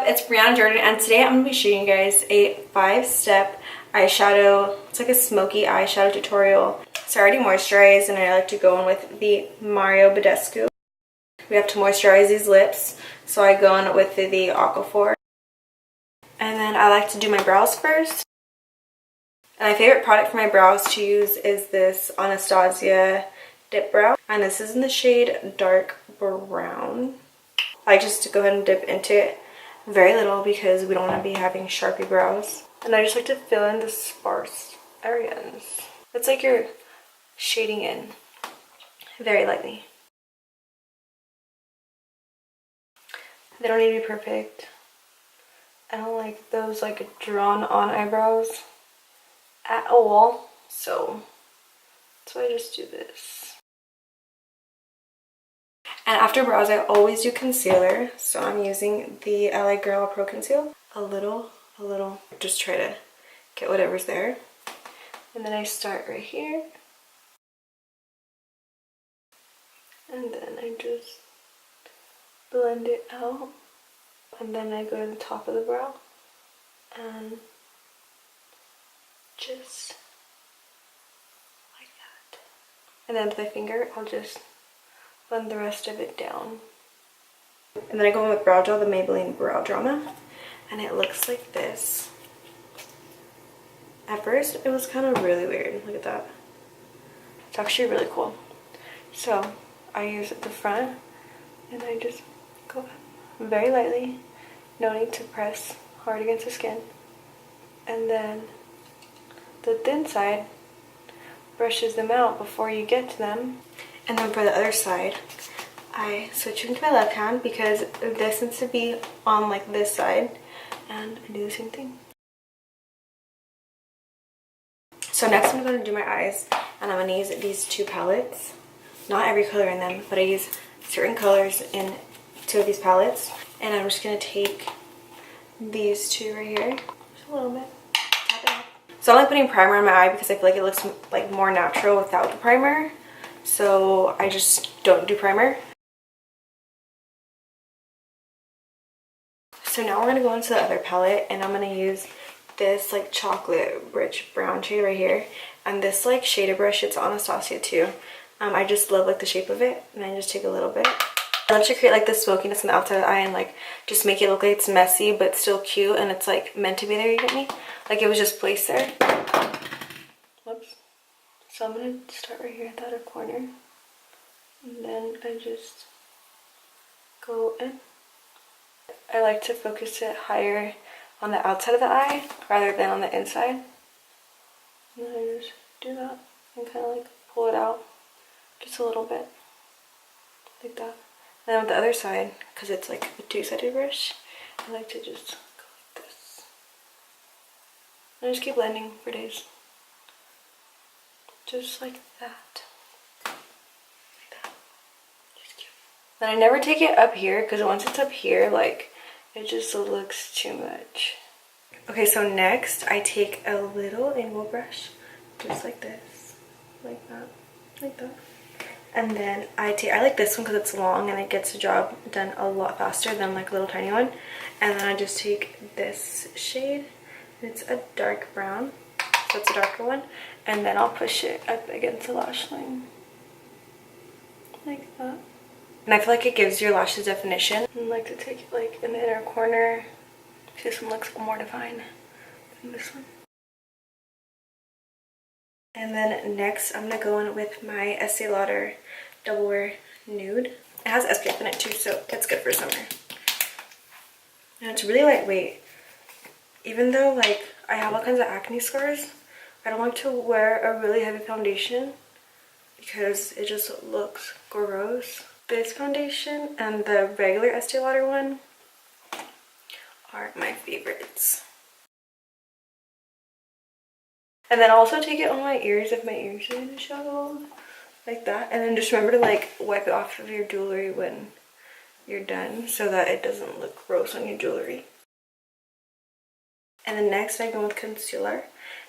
it's Bryana Jordyn, and today I'm going to be showing you guys a 5-step eyeshadow. It's like a smoky eyeshadow tutorial. So I already moisturized, and I like to go in with the Mario Badescu. We have to moisturize these lips, so I go in with the Aquaphor. And then I like to do my brows first. And my favorite product for my brows to use is this Anastasia Dip Brow. And this is in the shade Dark Brown. I like just to go ahead and dip into it very little because we don't want to be having Sharpie brows. And I just like to fill in the sparse areas. It's like you're shading in very lightly. They don't need to be perfect. I don't like those like drawn on eyebrows at all. So that's why I just do this. And after brows, I always do concealer. So I'm using the LA Girl Pro Conceal. A little. Just try to get whatever's there. And then I start right here. And then I just blend it out. And then I go to the top of the brow. And just like that. And then with my finger, I'll just blend the rest of it down. And then I go in with Brow Gel, the Maybelline Brow Drama. And it looks like this. At first, it was kind of really weird. Look at that. It's actually really cool. So, I use the front. And I just go very lightly. No need to press hard against the skin. And then the thin side brushes them out before you get to them. And then for the other side, I switch into my left hand because this needs to be on like this side, and I do the same thing. So next I'm going to do my eyes, and I'm going to use these two palettes. Not every color in them, but I use certain colors in two of these palettes. And I'm just going to take these two right here, just a little bit. Tap it up. So I like putting primer on my eye because I feel like it looks like more natural without the primer. So I just don't do primer. So now we're going to go into the other palette, and I'm going to use this like chocolate rich brown shade right here. And this like shader brush, it's Anastasia too. I just love like the shape of it, and I just take a little bit. I love to create like the smokiness on the outside of the eye and like just make it look like it's messy but still cute, and it's like meant to be there, you get me? Like it was just placed there. Whoops. So I'm going to start right here at the outer corner. And then I just go in. I like to focus it higher on the outside of the eye rather than on the inside. And then I just do that and kind of like pull it out just a little bit. Like that. And then with the other side, because it's like a two-sided brush, I like to just go like this. And I just keep blending for days. Just like that. Like that. Just cute. Then I never take it up here because once it's up here, like, it just looks too much. Okay, so next I take a little angle brush, just like this, like that, like that. And then I like this one because it's long and it gets the job done a lot faster than like a little tiny one. And then I just take this shade, and it's a dark brown, so it's a darker one. And then I'll push it up against the lash line, like that. And I feel like it gives your lashes definition. I like to take it like in the inner corner. This one looks more defined than this one. And then next I'm going to go in with my Estee Lauder Double Wear Nude. It has SPF in it too, so it's good for summer. And it's really lightweight. Even though like I have all kinds of acne scars, I don't like to wear a really heavy foundation because it just looks gross. This foundation and the regular Estee Lauder one are my favorites. And then also take it on my ears if my ears are in the shadow, like that. And then just remember to like wipe it off of your jewelry when you're done so that it doesn't look gross on your jewelry. And then next I go with concealer,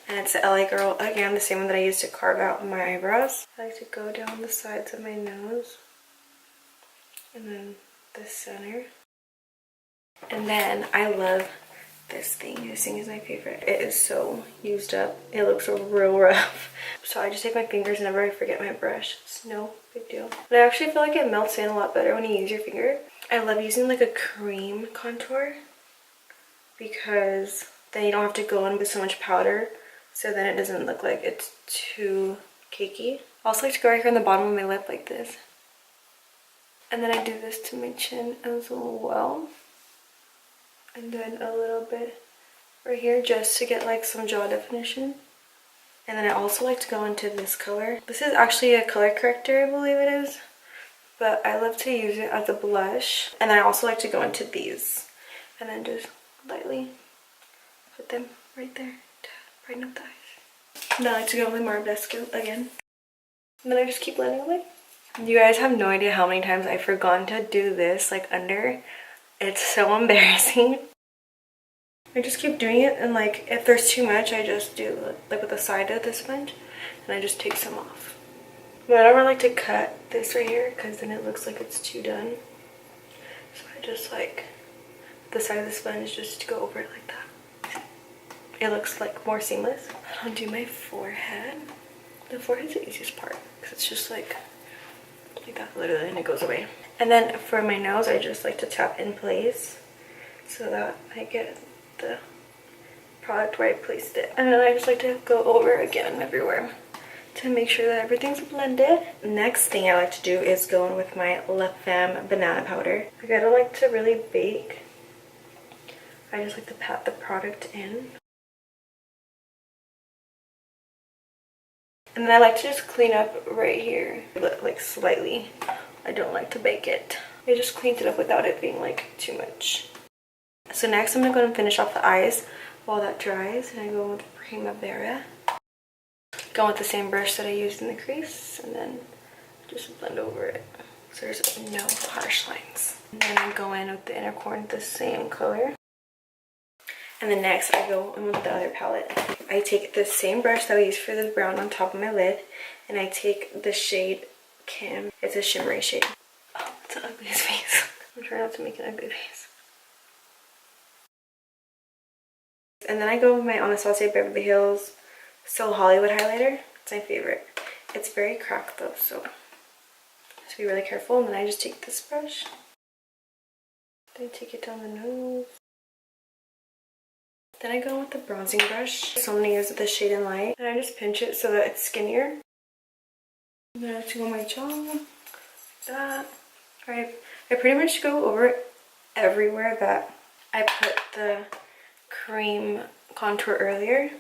and it's the LA Girl, again the same one that I used to carve out my eyebrows. I like to go down the sides of my nose and then the center. And then I love this thing. This thing is my favorite. It is so used up. It looks real rough. So I just take my fingers whenever I forget my brush. It's no big deal. But I actually feel like it melts in a lot better when you use your finger. I love using like a cream contour because then you don't have to go in with so much powder. So then it doesn't look like it's too cakey. I also like to go right here on the bottom of my lip like this. And then I do this to my chin as well. And then a little bit right here just to get like some jaw definition. And then I also like to go into this color. This is actually a color corrector, I believe it is. But I love to use it as a blush. And then I also like to go into these. And then just lightly put them right there to brighten up the eyes. And then I like to go with my Marbesco again. And then I just keep blending away. You guys have no idea how many times I've forgotten to do this like under. It's so embarrassing. I just keep doing it, and like if there's too much I just do like with the side of the sponge and I just take some off. But I don't really like to cut this right here because then it looks like it's too done. So I just like the side of the sponge just to go over it like that. It looks like more seamless. I'll do my forehead. The forehead's the easiest part because it's just like that literally, and it goes away. And then for my nose I just like to tap in place so that I get the product where I placed it. And then I just like to go over again everywhere to make sure that everything's blended. Next thing I like to do is go in with my La Femme banana powder. Like I don't like to really bake. I just like to pat the product in. And then I like to just clean up right here, like slightly. I don't like to bake it. It just cleans it up without it being like too much. So next I'm going to go and finish off the eyes while that dries. And I go with Primavera. Go with the same brush that I used in the crease and then just blend over it so there's no harsh lines. And then I go in with the inner corner the same color. And then next I go in with the other palette. I take the same brush that we used for the brown on top of my lid and I take the shade Kim. It's a shimmery shade. Oh, it's an ugly face. I'm trying not to make an ugly face. And then I go with my Anastasia Beverly Hills So Hollywood highlighter. It's my favorite. It's very cracked though, so just be really careful. And then I just take this brush. Then I take it down the nose. Then I go with the bronzing brush. So I'm going to use the Shade and Light. And I just pinch it so that it's skinnier. And then I have to go on my jaw. Like that. I pretty much go over it everywhere that I put the cream contour earlier.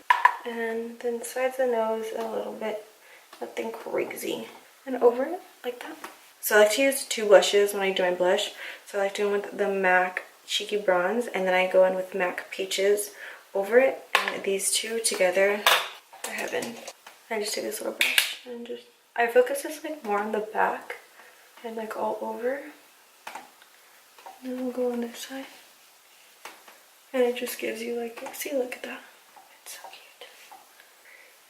And then sides of the nose a little bit. Nothing crazy. And over it like that. So I like to use two blushes when I do my blush. So I like to go with the MAC Cheeky Bronze. And then I go in with MAC Peaches over it. And these two together are heaven. I just take this little brush and just... I focus this like more on the back and like all over. And then we'll go on this side. And it just gives you like... See, look at that. It's so cute.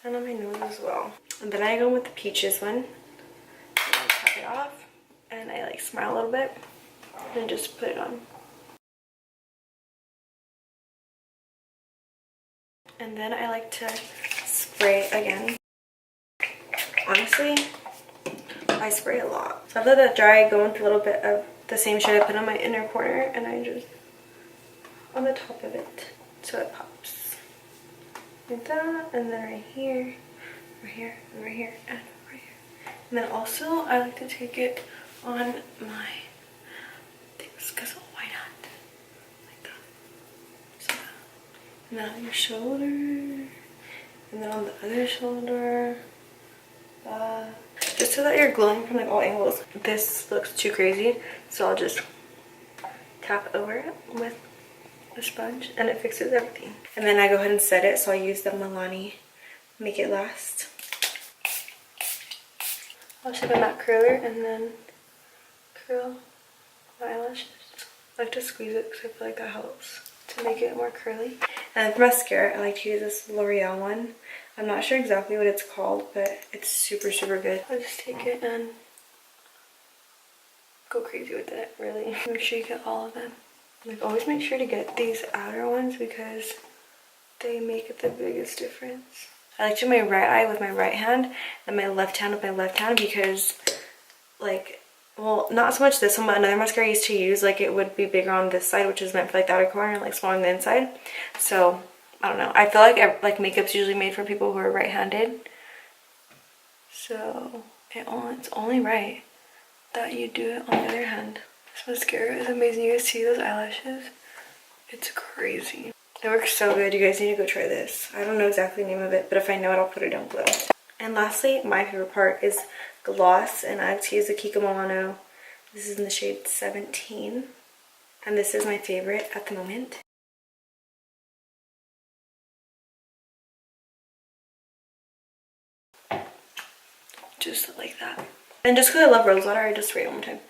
And on my nose as well. And then I go with the Peaches one. And I tap it off. And I like smile a little bit. And just put it on. And then I like to spray again. Honestly, I spray a lot. So after that dry, I go with a little bit of the same shade I put on my inner corner. And I just... on the top of it. So it pops. Like that. And then right here. Right here. And right here. And right here. And then also, I like to take it on my things. Because why not? Like that. So, and then on your shoulder. And then on the other shoulder. Just so that you're glowing from like all angles. This looks too crazy. So I'll just tap over it with a sponge. And it fixes everything. And then I go ahead and set it. So I use the Milani Make It Last. I'll take a matte curler and then curl my eyelashes. I like to squeeze it because I feel like that helps to make it more curly. And for mascara, I like to use this L'Oreal one. I'm not sure exactly what it's called, but it's super, super good. I'll just take it and go crazy with it, really. Make sure you get all of them. Like, always make sure to get these outer ones because they make the biggest difference. I like to do my right eye with my right hand and my left hand with my left hand because, like, well, not so much this one, but another mascara I used to use, like, it would be bigger on this side, which is meant for, like, the outer corner, and, like, smaller on the inside. So, I don't know. I feel like makeup's usually made for people who are right-handed. So, it's only right that you do it on the other hand. This mascara is amazing. You guys see those eyelashes? It's crazy. It works so good. You guys need to go try this. I don't know exactly the name of it, but if I know it, I'll put it down below. And lastly, my favorite part is gloss, and I like to use the Kiko Milano. This is in the shade 17, and this is my favorite at the moment. Just like that. And just because I love rose water, I just spray it one more time.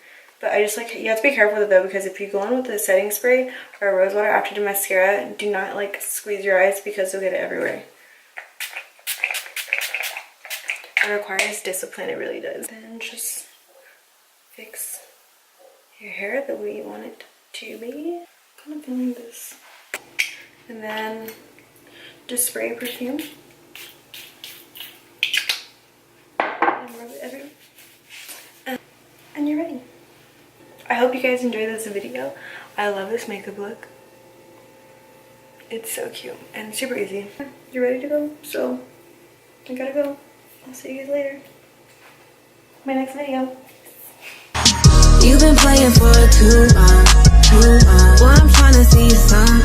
But I just like, you have to be careful with it though, because if you go in with a setting spray or rose water after you do mascara, do not like squeeze your eyes because you'll get it everywhere. It requires discipline, it really does. Then just fix your hair the way you want it to be. Kind of feeling this. And then just spray perfume. And rub it everywhere. And you're ready. I hope you guys enjoyed this video. I love this makeup look. It's so cute and super easy. You're ready to go, so I gotta go. I'll see you guys later. My next video. You've been playing for too long, too long. Well, I'm trying to see some.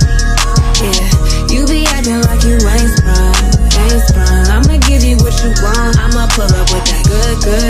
Yeah, you be acting like you ain't sprung, ain't sprung. I'ma give you what you want. I'ma pull up with that